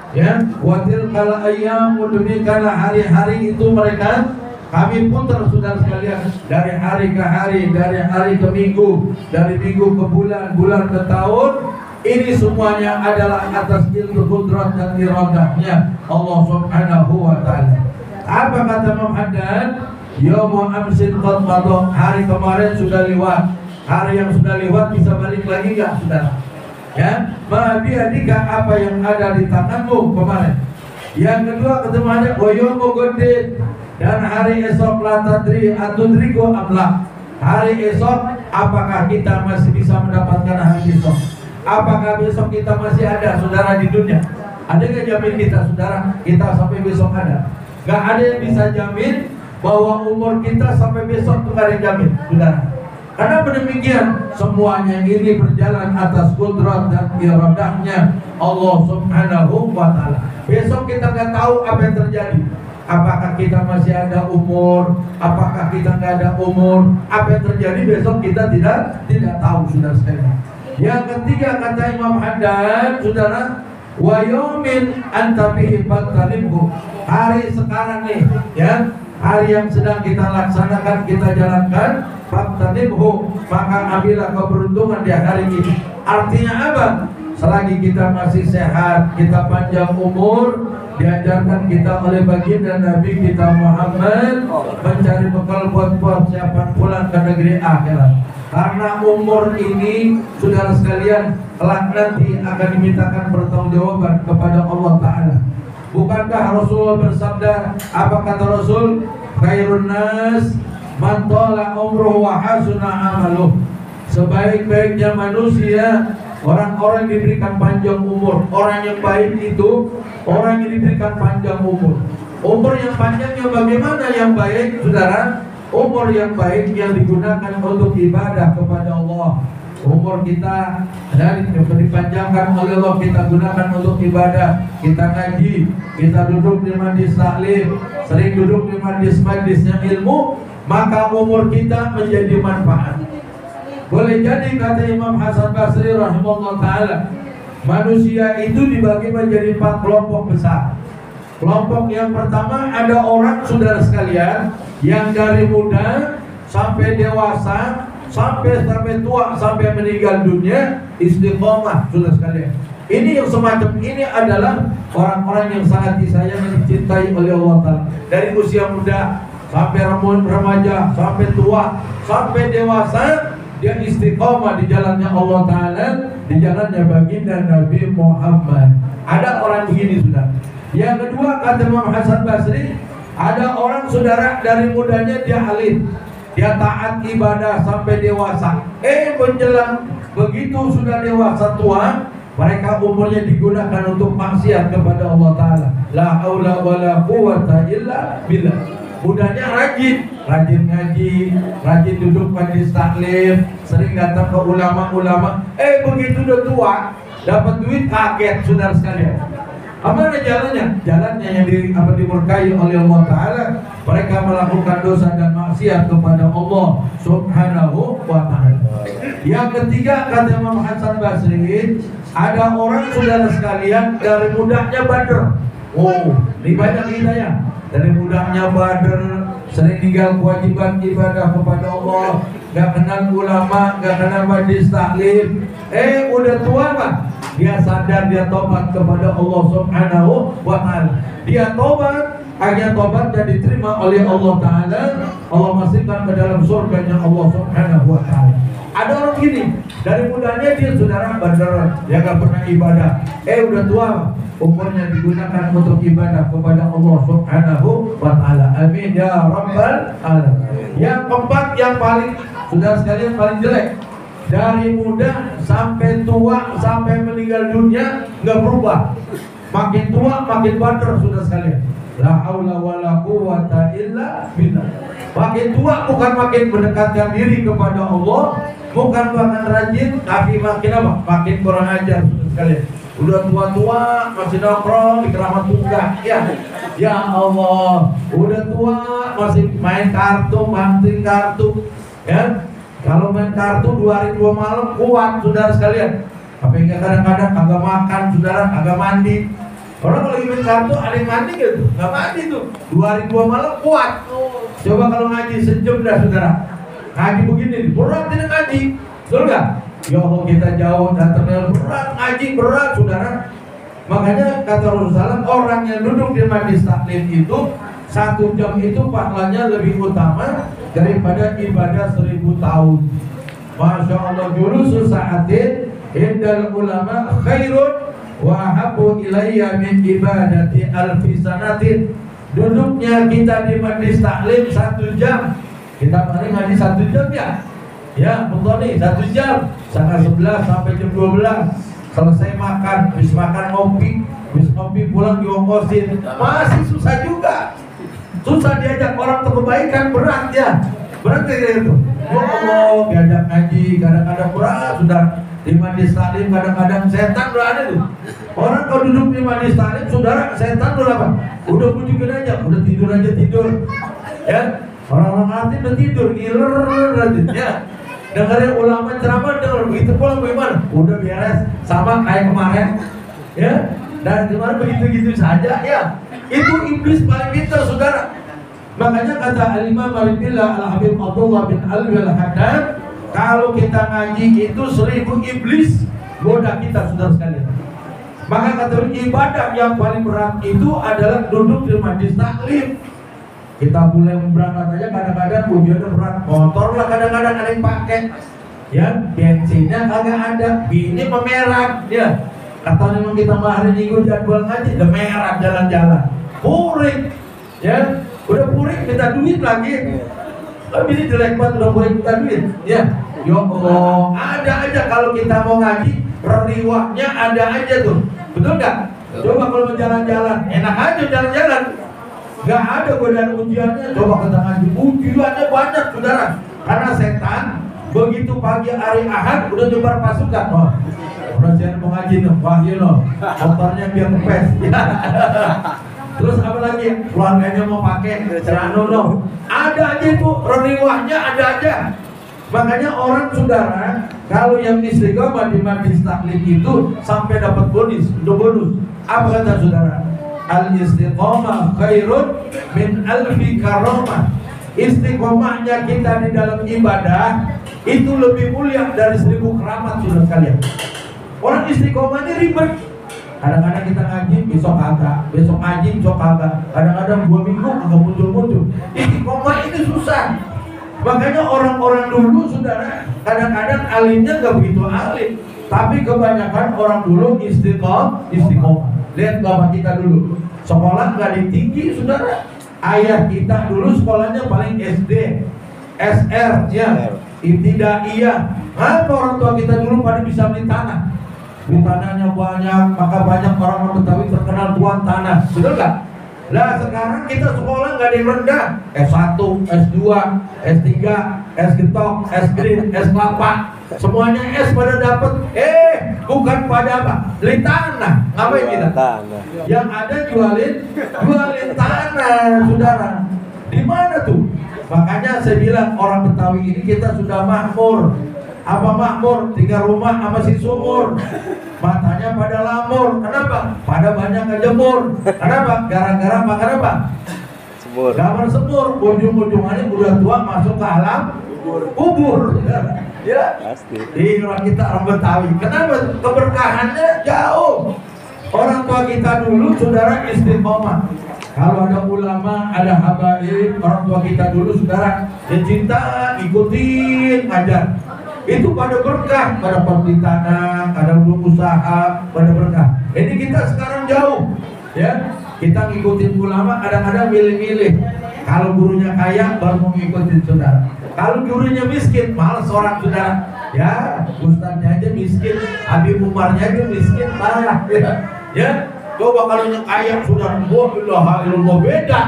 Ya, watil kala ayam, demikian hari-hari itu mereka kami putar saudara sekalian, dari hari ke hari, dari hari ke minggu, dari minggu ke bulan, bulan ke tahun. Ini semuanya adalah atas ilmu kudrat dan iradahnya Allah Subhanahu wa ta'ala. Apa kata Imam Haddad? Yawmu amsin qad qada, hari kemarin sudah lewat. Hari yang sudah lewat bisa balik lagi enggak, saudara? Ya, ma biadika, apa yang ada di tanganmu kemarin. Yang kedua ketemu ada wayumu godin, dan hari esok la tadri atudriku amla. Hari esok apakah kita masih bisa mendapatkan hari esok? Apakah besok kita masih ada, saudara, di dunia? Ada nggak jamin kita, saudara, kita sampai besok ada? Nggak ada yang bisa jamin bahwa umur kita sampai besok itu nggak ada yang jamin, saudara. Karena demikian, semuanya ini berjalan atas kudrat dan iradahnya Allah Subhanahu wa ta'ala. Besok kita nggak tahu apa yang terjadi. Apakah kita masih ada umur? Apakah kita nggak ada umur? Apa yang terjadi besok kita tidak tahu, saudara sekalian. Yang ketiga kata Imam Haddad, saudara, wa yaumin anta fihi fatalibhu. Hari sekarang nih, ya, hari yang sedang kita laksanakan, kita jalankan, fatalibhu, maka ambillah keberuntungan di hari ini. Artinya apa? Selagi kita masih sehat, kita panjang umur, diajarkan kita oleh baginda Nabi kita Muhammad mencari bekal buat persiapan pulang ke negeri akhirat. Karena umur ini, saudara sekalian, kelak nanti akan dimintakan pertanggungjawaban kepada Allah Ta'ala. Bukankah Rasulullah bersabda, apa kata Rasul? Khairun nas man tala umruhu wa hasuna amaluh. Sebaik-baiknya manusia orang-orang yang diberikan panjang umur. Orang yang baik itu orang yang diberikan panjang umur. Umur yang panjangnya bagaimana yang baik, saudara? Umur yang baik yang digunakan untuk ibadah kepada Allah. Umur kita dari dipanjangkan oleh Allah, kita gunakan untuk ibadah. Kita ngaji, kita duduk di majlis taklim, sering duduk di majlis-majlisnya ilmu, maka umur kita menjadi manfaat. Boleh jadi kata Imam Hasan Basri rahimahullah ta'ala, manusia itu dibagi menjadi 4 kelompok besar. Kelompok yang pertama, ada orang, saudara sekalian, yang dari muda sampai dewasa, sampai tua, sampai meninggal dunia istiqomah, saudara sekalian. Ini yang semacam ini adalah orang-orang yang sangat disayang dan dicintai oleh Allah Ta'ala. Dari usia muda sampai remaja, sampai tua, sampai dewasa, dia istiqomah di jalannya Allah Ta'ala, di jalannya baginda Nabi Muhammad. Ada orang begini, saudara. Yang kedua kata Imam Hasan Basri, ada orang, saudara, dari mudanya dia alim, dia taat ibadah sampai dewasa. Menjelang begitu sudah dewasa tua, mereka umurnya digunakan untuk maksiat kepada Allah Ta'ala. La haula wa la quwwata illa billah. Mudanya rajin ngaji, rajin duduk majlis taklim, sering datang ke ulama-ulama. Begitu udah tua, dapat duit kaget, saudara sekalian. Apa jalannya? Jalannya yang dimurkai oleh Allah Ta'ala. Mereka melakukan dosa dan maksiat kepada Allah Subhanahu wa ta'ala. Yang ketiga kata Imam Hasan Basri, ada orang, saudara sekalian, dari mudanya bader. Ini banyak hidayah. Dari mudanya bader, sering tinggal kewajiban ibadah kepada Allah, gak kenal ulama, gak kenal majlis taklim. Udah tua Pak, dia sadar, dia tobat kepada Allah Subhanahu wa ta'ala. Dia tobat, akhirnya tobatnya diterima oleh Allah Ta'ala. Allah masukkan ke dalam surganya Allah Subhanahu wa ta'ala. Ada orang gini, dari mudanya dia, saudara, bandar, dia gak pernah ibadah. Udah tua, umurnya digunakan untuk ibadah kepada Allah Subhanahu wa ta'ala. Amin ya rabbal alamin. Yang keempat, yang paling, saudara sekalian, paling jelek, dari muda sampai tua, sampai meninggal dunia nggak berubah. Makin tua makin bader, saudara sekalian. La haula wala quwwata illa billah. Makin tua bukan makin mendekatkan diri kepada Allah, bukan makin rajin, tapi makin apa? Makin kurang ajar, saudara sekalian. Udah tua-tua masih nongkrong di keramat tunggak, ya Allah. Udah tua masih main kartu, banting kartu, ya. Kalau main kartu 2 hari 2 malam kuat, saudara sekalian. Tapi kadang-kadang kagak makan, saudara, kagak mandi. Orang kalau lagi main kartu ada yang mati gitu, nggak mati tuh. 2 hari 2 malam kuat. Coba kalau ngaji sejam dah saudara. Ngaji begini, berat tidak ngaji, betul nggak? Ya Allah kita jauh datangnya berat, ngaji berat saudara. Makanya kata Rasulullah, orang yang duduk di majlis taklim itu 1 jam itu pahalanya lebih utama daripada ibadah 1000 tahun. Masya Allah, julusu sa'atin indal ulama khairun wa habu ilayya min ibadati alfi sanatin. Duduknya kita di majlis taklim 1 jam. Kita paling ngaji 1 jam ya. Ya, betul nih 1 jam. Setengah 11 sampai jam 12. Selesai makan, habis makan ngopi pulang diongkosin. Masih susah juga. Susah diajak orang ke kebaikan, berat ya. Berat kayak gitu. Ya Allah, diajak ngaji kadang-kadang berat sudah. Di majlis taklim kadang-kadang setan udah ada tuh. Orang kalau duduk di majlis taklim saudara, setan udah apa? Udah bujukin aja, udah tidur aja tidur. Ya, orang-orang hati udah tidur, ngiler aja. Ya, dengerin ulama ceramah denger begitu pulang bagaimana? Udah beres sama kayak kemarin. Ya, dan kemarin begitu-gitu saja. Ya, itu iblis paling pintar saudara. Makanya kata Al-Imam Al-Habib Abdullah bin Alwi Al-Haddad, kalau kita ngaji itu 1000 iblis goda kita saudara sekalian. Maka kata ibadah yang paling berat itu adalah duduk di majlis taklim. Kita mulai berangkat aja kadang-kadang ujiannya berat, motor lah kadang-kadang ada yang pakai, ya bensinnya kagak ada, bini memerah, ya. Kata memang kita hari minggu jadwal ngaji, udah merah jalan-jalan, puring, ya, udah puring minta duit lagi. Bini jelek banget udah puring minta duit, ya. Ya Allah, ada aja kalau kita mau ngaji, riwahnya ada aja tuh, betul nggak? Coba kalau mau jalan-jalan, enak aja jalan-jalan. Gak ada godaan ujiannya. Coba kita ngaji, ujiannya banyak saudara. Karena setan begitu pagi hari Ahad udah nyebar pasukan. Oh, udah jangan mau ngaji nih, wah iya loh, motornya biar kempes. Terus apa lagi? Keluarganya mau pakai celana loh. Ada aja itu, reniwahnya ada aja. Makanya orang saudara, kalau yang istiqomah di majlis taklim itu sampai dapat bonus, udah bonus. Apa kata saudara? Al-istiqomah khairun min alfi karamah. Istiqomahnya kita di dalam ibadah itu lebih mulia dari 1000 keramat sudah sekalian. Orang istiqomahnya ribet. Kadang-kadang kita ngaji besok kagak, besok ngaji besok kagak. Kadang-kadang 2 minggu kagak muncul-muncul. Istiqomah itu susah. Makanya orang-orang dulu saudara kadang-kadang alimnya nggak begitu alim, tapi kebanyakan orang dulu istiqomah. Lihat bapak kita dulu, sekolah nggak tinggi saudara. Ayah kita dulu sekolahnya paling SD, SR, ya, ibtidaiyah. Apa orang tua kita dulu pada bisa beli tanah? Beli tanahnya banyak, maka banyak orang Betawi terkenal tuan tanah, betul nggak? Lah sekarang kita sekolah nggak ada yang rendah, S1, S2, S3, S getok, S green, S kelapa. Semuanya S pada dapat, bukan pada apa? Beli tanah. Ngapain kita? Yang ada jualin tanah, saudara. Di mana tuh? Makanya saya bilang orang Betawi ini kita sudah makmur. Apa makmur? Tinggal rumah sama si sumur. Matanya pada lamur. Kenapa? Pada banyak ngejemur. Kenapa? Gara-gara makan apa? Semur. Gambar semur. Ujung-ujungannya udah tua masuk ke alam kubur. Ya, pasti. Di rumah kita orang Betawi. Kenapa? Keberkahannya jauh. Orang tua kita dulu saudara istiqomah. Kalau ada ulama, ada habaib, orang tua kita dulu saudara dia cinta, ikutin, ngajar. Itu pada berkah, pada pembeli tanah, ada usaha, pada berkah. Ini kita sekarang jauh, ya. Kita ngikutin ulama, kadang-kadang milih-milih. Kalau gurunya kaya, baru mau ngikutin saudara. Kalau gurunya miskin, malas orang saudara. Ya, ustadznya aja miskin, Habib Umarnya aja miskin, parah. Ya, coba kalau yang kaya saudara, wah beda.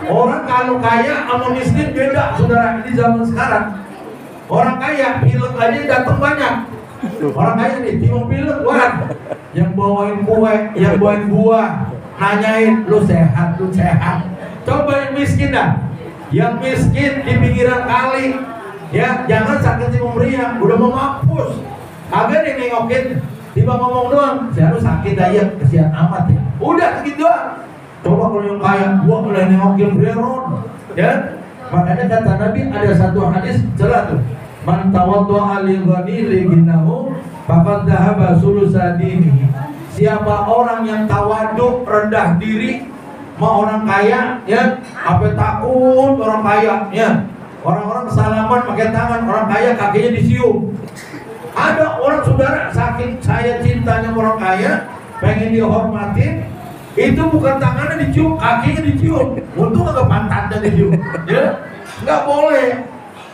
Orang kalau kaya sama miskin beda, saudara. Ini zaman sekarang. Orang kaya, pilek aja datang banyak. Orang kaya nih, timung pilek, wah, yang bawain kue, yang bawain buah, nanyain, lu sehat. Coba yang miskin dah. Yang miskin di pinggiran kali, ya jangan sakit meriang, udah mau mampus. Agak nih nengokin, Tiba ngomong doang, saya harus sakit aja, kesian amat ya. Udah segitu doang. Coba kalau yang kaya, gua mulai nengokin Breron, ya. Makanya kata Nabi ada satu hadis jelas tuh. Man tawaddu'a li ghani ghinahu faqad dhahaba sulusa dinihi. Siapa orang yang tawaduk, rendah diri, mau orang kaya, ya, apa takut orang kaya, ya. Orang-orang salaman pakai tangan, orang kaya kakinya disium. Ada orang saudara saking saya cintanya orang kaya, pengen dihormatin, itu bukan tangannya dicium, kakinya dicium. Untung agak pantatnya dicium, ya. Nggak boleh.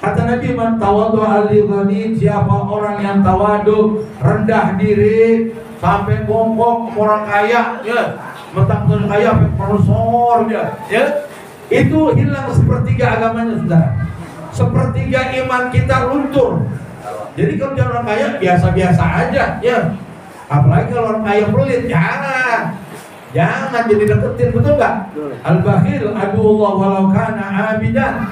Kata Nabi, man tawaddu'a li ghani, siapa orang yang tawaduk, rendah diri, sampai bongkok orang kaya, ya, mentang-mentang kaya sampai profesor dia, ya, itu hilang sepertiga agamanya, saudara. Sepertiga iman kita luntur. Jadi kalau jangan orang kaya biasa-biasa aja, ya. Apalagi kalau orang kaya pelit, jangan jadi deketin, betul nggak? Al-bakhil aduullah walau kana abidan.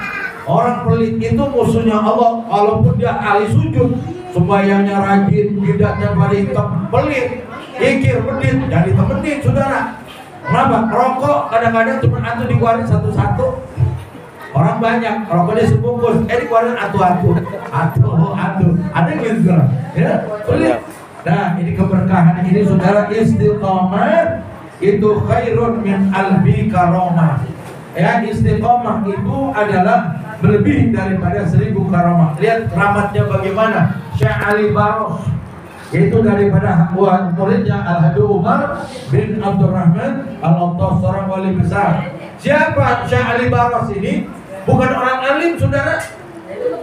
Orang pelit itu musuhnya Allah, walaupun dia ahli sujud, sembahyangnya rajin, jidatnya paling hitam, pelit, kikir, pedit, jadi temenin, saudara. Kenapa? Rokok kadang-kadang cuma antu dikeluarin satu-satu. Orang banyak, rokoknya sebungkus, dikeluarin atu-atu, ada gitu, ya, pelit. Nah, ini keberkahan ini, saudara, istiqomah itu khairun min alfi karomah. Ya, istiqomah itu adalah lebih daripada 1000 karamah. Lihat keramatnya bagaimana. Syekh Ali Baros itu daripada muridnya Al-Habib Umar bin Abdurrahman Al-Attas, seorang wali besar. Siapa Syekh Ali Baros ini? Bukan orang alim, saudara.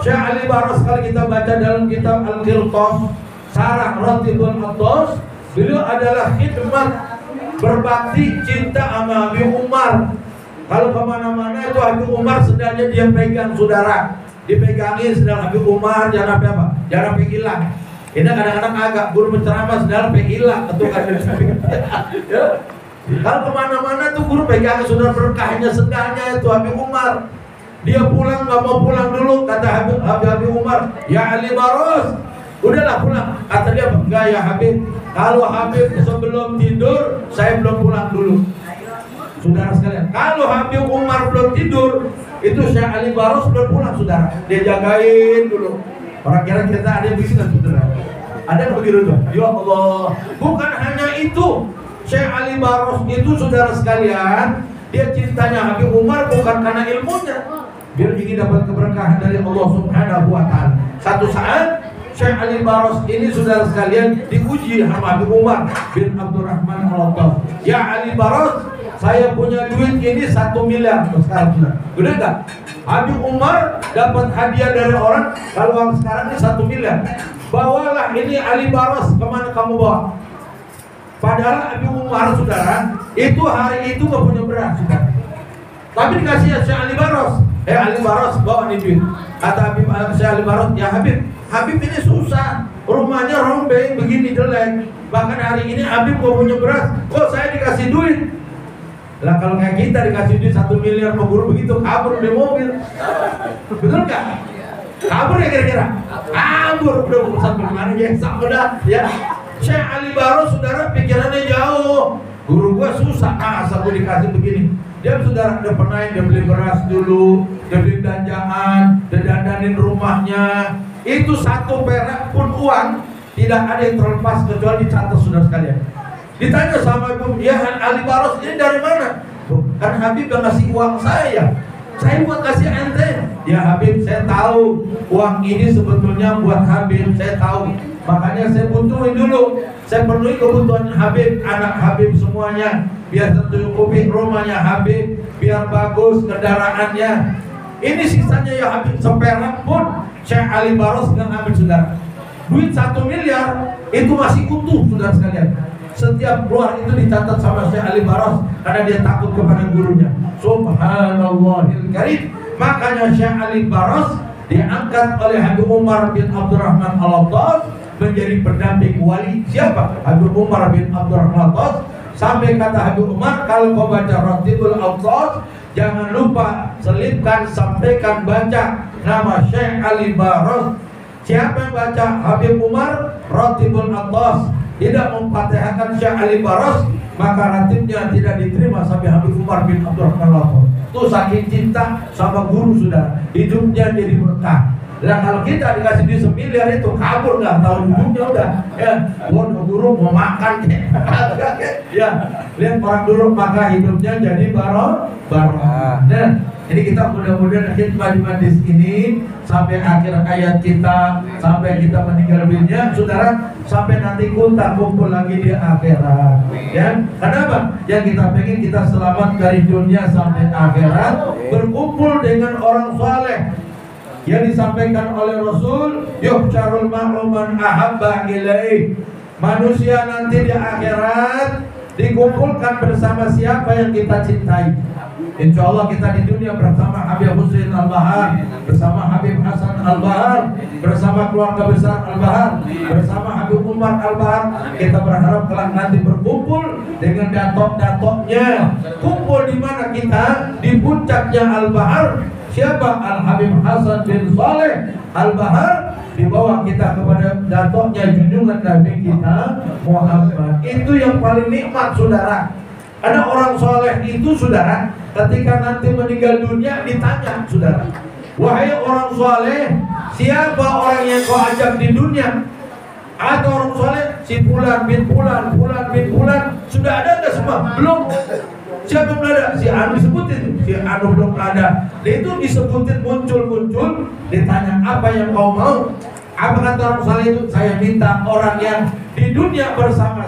Syekh Ali Baros kalau kita baca dalam kitab Al-Qirtas Sarah Ratibul Attas, beliau adalah khidmat, berbakti, cinta sama Habib Umar. Kalau kemana-mana itu Habib Umar sedangnya dia pegang, saudara. Dipegangin sedang Habib Umar, jangan sampai apa? Jangan sampai hilang. Ini kadang-kadang agak guru menceramah sedang sampai hilang ketukan. Ya. Kalau kemana-mana tuh guru pegang, saudara, berkahnya sedangnya itu Habib Umar. Dia pulang nggak mau pulang dulu, kata Habib Umar, ya Ali Baros, udahlah pulang. Kata dia, enggak ya Habib, kalau Habib sebelum tidur saya belum pulang dulu. Saudara sekalian, kalau Habib Umar belum tidur, itu Syekh Ali Baros belum pulang, saudara. Dia jagain dulu. Orang kira kita ada yang bisnis, saudara. Ada yang begitu tuh. Ya Allah. Bukan hanya itu, Syekh Ali Baros itu, saudara sekalian, dia cintanya Habib Umar bukan karena ilmunya, biar ingin dapat keberkahan dari Allah Subhanahu wa Ta'ala. Satu saat Syekh Ali Baros ini, saudara sekalian, diuji sama Habib Umar bin Abdurrahman Al-Attas. Ya Ali Baros, saya punya duit ini 1 miliar sekarang, sudah. Udah enggak? Habib Umar dapat hadiah dari orang, kalau sekarang ini 1 miliar. Bawalah ini Ali Baros, kemana kamu bawa? Padahal Habib Umar, saudara, itu hari itu nggak punya beras, saudara. Tapi dikasih Syekh Ali Baros. Ali Baros, bawa nih duit. Kata Syekh Ali Baros, ya Habib ini susah, rumahnya rombeng begini jelek. Bahkan hari ini Habib gak punya beras, kok saya dikasih duit? Lah kalau kayak kita dikasih duit 1 miliar mau guru begitu, kabur di mobil. Betul nggak? Kabur ya kira-kira? Kabur, udah urusan bagaimana ya? Udah ya. Syekh Ali Baros, saudara, pikirannya jauh. Guru gua susah, asal gua dikasih begini. Dia, saudara, udah pernah dia beli beras dulu, dia beli belanjaan, dia dandanin rumahnya. Itu 1 perak pun uang tidak ada yang terlepas kecuali dicatat, saudara sekalian. Ditanya sama Ibu, ya Ali Baros ini dari mana? Kan Habib yang ngasih uang saya buat kasih ente. Ya Habib, saya tahu uang ini sebetulnya buat Habib, saya tahu. Makanya saya butuhin dulu, saya penuhi kebutuhan Habib, anak Habib semuanya, biar tercukupi rumahnya Habib, biar bagus kendaraannya. Ini sisanya ya Habib, seperak pun Syekh Ali Baros nggak ngambil, saudara. Duit 1 miliar itu masih utuh, saudara sekalian. Setiap keluar itu dicatat sama Syekh Ali Baros karena dia takut kepada gurunya. Subhanallahil karim. Makanya Syekh Ali Baros diangkat oleh Habib Umar bin Abdurrahman Al-Attas menjadi pendamping wali. Siapa? Habib Umar bin Abdurrahman Al-Attas. Sampai kata Habib Umar, kalau kau baca Ratibul Attas, jangan lupa selipkan, sampaikan, baca nama Syekh Ali Baros. Siapa yang baca Habib Umar Ratibul Attas, tidak memfatihahkan Syekh Ali Baros, maka ratibnya tidak diterima sampai Habib Umar bin Abdurrahman Lapor. Itu saking cinta sama guru sudah, hidupnya jadi berkah. Nah kalau kita dikasih duit 1 miliar itu kabur nggak tahu hidupnya udah ya. Guru mau makan ya, lihat orang dulu maka hidupnya jadi barokah. Nah ini kita mudah-mudahan khidmah di majlis ini sampai akhir ayat kita, sampai kita meninggal dunia, saudara, sampai nanti kita kumpul lagi di akhirat. Ya, kenapa? Yang kita pengen kita selamat dari dunia sampai akhirat, berkumpul dengan orang saleh. Yang disampaikan oleh Rasul, yuhsyarul mar'u man ahabba ilaih. Manusia nanti di akhirat dikumpulkan bersama siapa yang kita cintai. Insya Allah kita di dunia bersama Habib Husain Al-Bahar, bersama Habib Hasan Al-Bahar, bersama keluarga besar Al-Bahar, bersama Habib Umar Al-Bahar. Kita berharap kelak nanti berkumpul dengan datok-datoknya. Kumpul di mana kita? Di puncaknya Al-Bahar. Siapa? Al-Habib Hasan bin Saleh Al-Bahar. Di bawah kita kepada datoknya junjungan Nabi kita Muhammad. Itu yang paling nikmat, saudara. Ada orang soleh itu, saudara, ketika nanti meninggal dunia ditanya, saudara, wahai orang soleh, siapa orang yang kau ajak di dunia? Ada orang soleh, si Fulan bin Fulan, Fulan bin Fulan, sudah ada nggak semua? Belum. Siapa belum ada? Si Anu disebutin, si Anu belum ada. Itu disebutin muncul-muncul, ditanya apa yang kau mau? Apa kata orang soleh itu? Saya minta orang yang di dunia bersama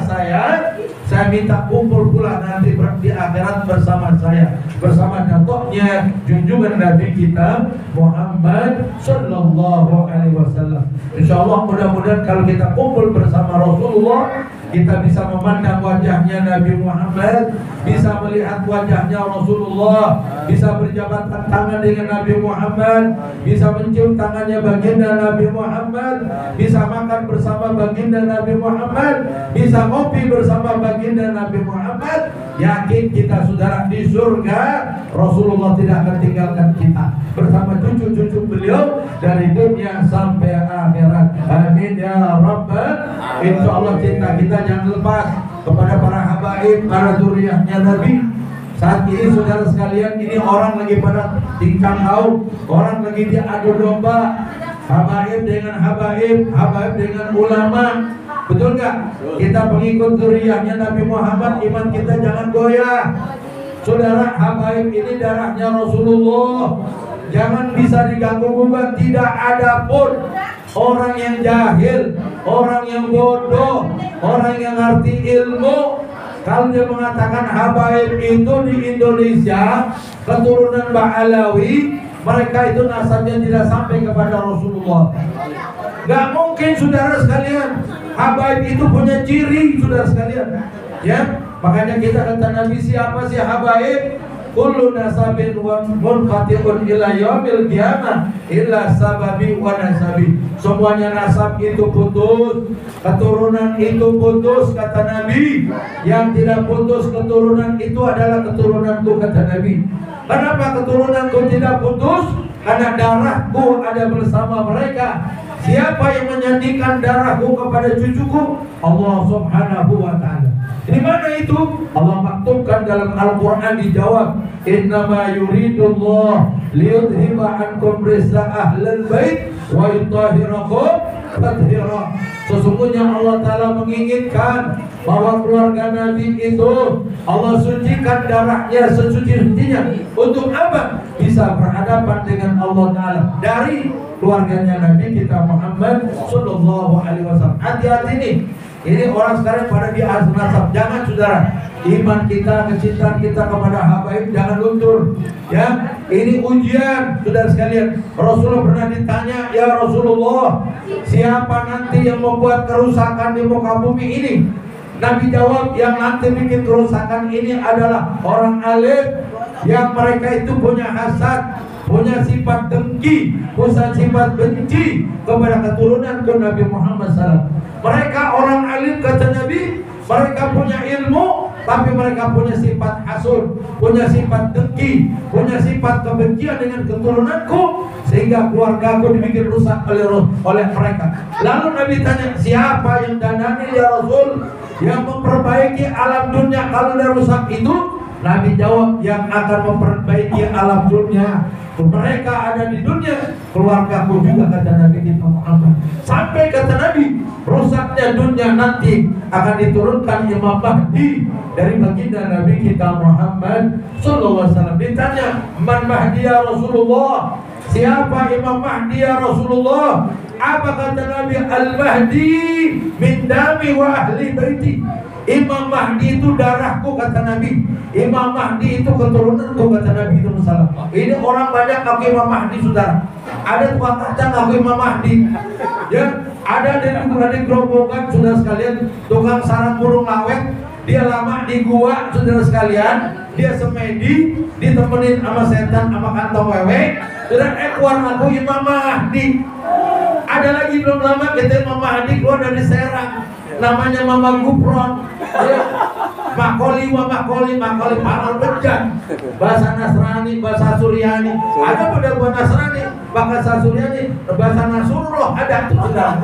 saya minta kumpul pula nanti di akhirat bersama saya, bersama datoknya junjungan Nabi kita Muhammad Sallallahu Alaihi Wasallam. Insya Allah mudah-mudahan kalau kita kumpul bersama Rasulullah, kita bisa memandang wajahnya Nabi Muhammad, bisa melihat wajahnya Rasulullah, bisa berjabat tangan dengan Nabi Muhammad, bisa mencium tangannya baginda Nabi Muhammad, bisa makan bersama baginda Nabi Muhammad, bisa ngopi bersama baginda Nabi Muhammad. Yakin kita, saudara, di surga Rasulullah tidak akan tinggalkan kita bersama cucu-cucu beliau dari dunia sampai akhirat. Amin ya Rabbal. Insya Allah cinta kita jangan lepas kepada para habaib, para zuriyahnya Nabi. Saat ini saudara sekalian, ini orang lagi pada tingkang laut, orang lagi diadu domba, habaib dengan habaib, habaib dengan ulama. Betul nggak? Kita pengikut zuriyahnya Nabi Muhammad, iman kita jangan goyah. Saudara, habaib ini darahnya Rasulullah, jangan bisa diganggu gugat. Tidak ada pun orang yang jahil, orang yang bodoh, orang yang ngerti ilmu, kalau dia mengatakan habaib itu di Indonesia keturunan Ba'alawi, mereka itu nasabnya tidak sampai kepada Rasulullah. Gak mungkin, saudara sekalian. Habaib itu punya ciri, saudara sekalian. Ya, makanya kita kata Nabi, siapa sih habaib? Kullu nasabin wa munqati'un ila yaumil qiyamah illa sababi wa nasabi. Semuanya nasab itu putus, keturunan itu putus, kata Nabi. Yang tidak putus keturunan itu adalah keturunanku, kata Nabi. Kenapa keturunanku tidak putus? Karena darahku ada bersama mereka. Siapa yang menyandingkan darahku kepada cucuku? Allah Subhanahu wa ta'ala. Di mana itu? Allah maktubkan dalam Al-Quran, dijawab, innama yuridullah liyudhiba ankum risa ahlal bait wa yutahhirakum tathira. Sesungguhnya Allah Ta'ala menginginkan bahwa keluarga Nabi itu Allah sucikan darahnya sesuci-sucinya. Untuk apa? Bisa berhadapan dengan Allah Ta'ala dari keluarganya Nabi kita Muhammad Sallallahu Alaihi Wasallam. Hati-hati nih, ini orang sekarang pada di nasab. Jangan, saudara, iman kita, kecintaan kita kepada habaib jangan luntur. Ya, ini ujian, saudara sekalian. Rasulullah pernah ditanya, ya Rasulullah, siapa nanti yang membuat kerusakan di muka bumi ini? Nabi jawab, yang nanti bikin kerusakan ini adalah orang alim yang mereka itu punya hasad, punya sifat dengki, punya sifat benci kepada keturunan Nabi Muhammad SAW. Mereka orang alim, kata Nabi, mereka punya ilmu, tapi mereka punya sifat hasud, punya sifat dengki, punya sifat kebencian dengan keturunanku. sehingga keluargaku dibikin rusak oleh mereka. Lalu Nabi tanya, siapa yang danani ya Rasul, yang memperbaiki alam dunia kalau dia rusak itu? Nabi jawab, yang akan memperbaiki alam dunia mereka ada di dunia, keluargaku juga, kata Nabi kita Muhammad. Sampai kata Nabi, rusaknya dunia nanti akan diturunkan Imam Mahdi dari baginda Nabi kita Muhammad sallallahu alaihi wasallam. Ditanya, man Mahdi ya Rasulullah, siapa Imam Mahdi ya Rasulullah? Apa kata Nabi? Al-Mahdi min dami wa ahli baiti. Imam Mahdi itu darahku, kata Nabi. Imam Mahdi itu keturunanku, kata Nabi itu salam. Ini orang banyak ngaku Imam Mahdi, saudara. Ada tukang kacang ngaku Imam Mahdi. Ya, ada di gerombokan, saudara sekalian, tukang sarang burung lawet. Dia lama di gua, saudara sekalian. Dia semedi, ditemenin sama setan, sama kantong wewe. Dan keluar ngaku Imam Mahdi. Ada lagi belum lama kita Imam Mahdi keluar dari Serang, namanya Mama Gupron, ya. Makoli panal bejan, bahasa Nasrani, bahasa Suryani. Ada pada bahasa Nasrani, bahasa Suryani, bahasa Nasrullah ada tuh, saudara.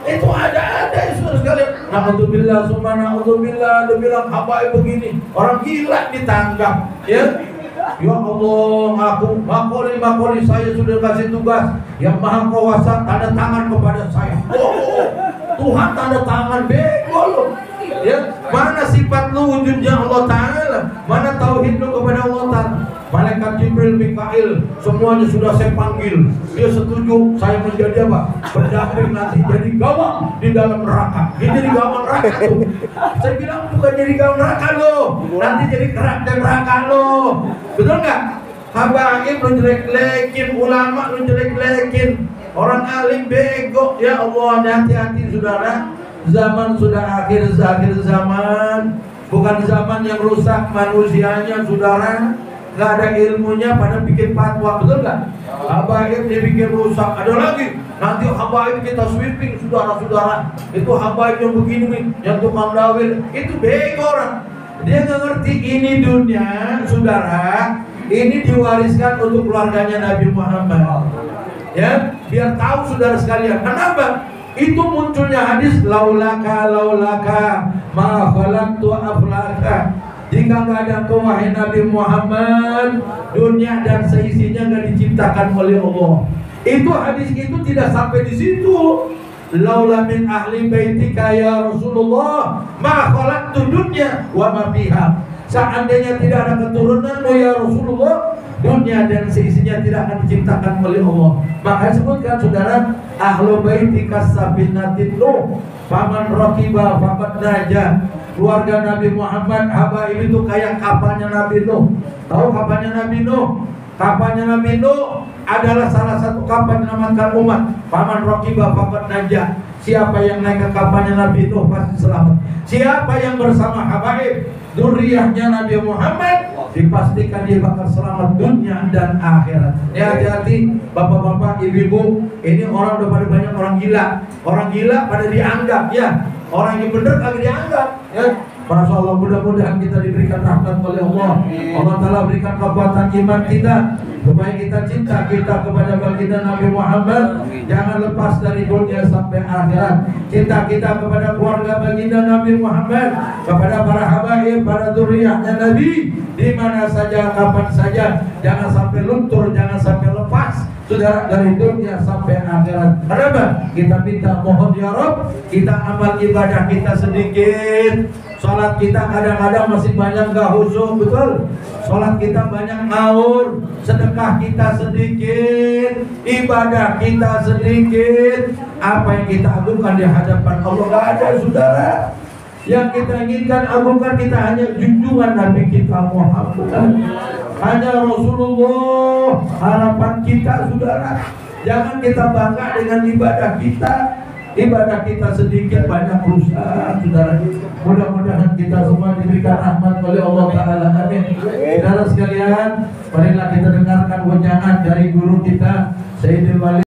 Itu ada itu sekali. Na'udzubillah, subhanallah, dia bilang apa begini, orang gila ditangkap, ya. Ya Allah, aku makoli saya sudah kasih tugas yang maha kuasa, tanda tangan kepada saya. Oh, Tuhan tanda tangan, bego lo. Ya, mana sifat lu wujudnya Allah Ta'ala, mana tauhid lu kepada Allah Ta'ala. Malaikat Jibril, Mikail, semuanya sudah saya panggil. Dia setuju saya menjadi apa? Pendamping nanti jadi gawang di dalam neraka. Dia jadi gawang neraka tuh. Saya bilang bukan jadi gawang neraka lo, nanti jadi kerak dan neraka lo. Betul nggak? Habaib lu jelek-jelekin, ulama lu jelek-jelekin, orang alim bego. Ya Allah, hati-hati saudara. Zaman sudah akhir zaman, bukan zaman yang rusak manusianya, saudara. Nggak ada ilmunya pada bikin fatwa, betul nggak? Habaib dibikin rusak. Ada lagi, nanti habaib kita sweeping, saudara-saudara. Itu habaib yang begini, yang tukang dawil, itu bego orang. Dia nggak ngerti ini dunia, saudara. Ini diwariskan untuk keluarganya Nabi Muhammad. Ya, biar tahu saudara sekalian. Kenapa? Itu munculnya hadis laulaka ma khalaqtu aflaka. Jika nggak ada engkau wahai Nabi Muhammad, dunia dan seisinya nggak diciptakan oleh Allah. Itu hadis itu tidak sampai di situ. Laula min ahli baitika ya Rasulullah ma khalaqtu dunya wa ma fiha. Seandainya tidak ada keturunanmu ya Rasulullah, dunia dan seisinya tidak akan diciptakan oleh Allah. Maka sebutkan saudara, ahlu baitika sabinatin nuh faman raqiba faqad najah. Keluarga Nabi Muhammad, habaib itu kayak kapalnya Nabi Nuh. Tahu kapalnya Nabi Nuh? Kapalnya Nabi Nuh adalah salah satu kapal yang menyelamatkan umat. Faman raqiba faqad najah. Siapa yang naik ke kapalnya Nabi Nuh pasti selamat. Siapa yang bersama habaib, dzurriyyahnya Nabi Muhammad, dipastikan dia bakal selamat dunia dan akhirat. Ya, hati-hati bapak-bapak, ibu-ibu. Ini orang udah pada banyak orang gila. Orang gila pada dianggap, ya. Orang yang benar kagak dianggap, ya. Masya Allah, mudah-mudahan kita diberikan rahmat oleh Allah. Allah Ta'ala berikan kekuatan iman kita, supaya kita cinta kita kepada baginda Nabi Muhammad. Jangan lepas dari dunia sampai akhirat. Cinta kita kepada keluarga baginda Nabi Muhammad, kepada para habaib, para dzurriyyahnya Nabi, di mana saja, kapan saja. Jangan sampai luntur, jangan sampai lepas, saudara, dari dunia sampai akhirat. Kenapa? Kita minta mohon ya Rabb, kita amal ibadah kita sedikit. Sholat kita kadang-kadang masih banyak gak khusyuk, betul? Sholat kita banyak ngawur, sedekah kita sedikit, ibadah kita sedikit. Apa yang kita agungkan di hadapan Allah gak ada, saudara. Yang kita inginkan agungkan kita hanya junjungan Nabi kita Muhammad, hanya Rasulullah, harapan kita, saudara. Jangan kita bangga dengan ibadah kita. Ibadah kita sedikit banyak rusak, saudara. Mudah-mudahan kita semua diberikan rahmat oleh Allah Ta'ala. Amin. Saudara sekalian, marilah kita dengarkan wejangan dari guru kita Sayyidul Wali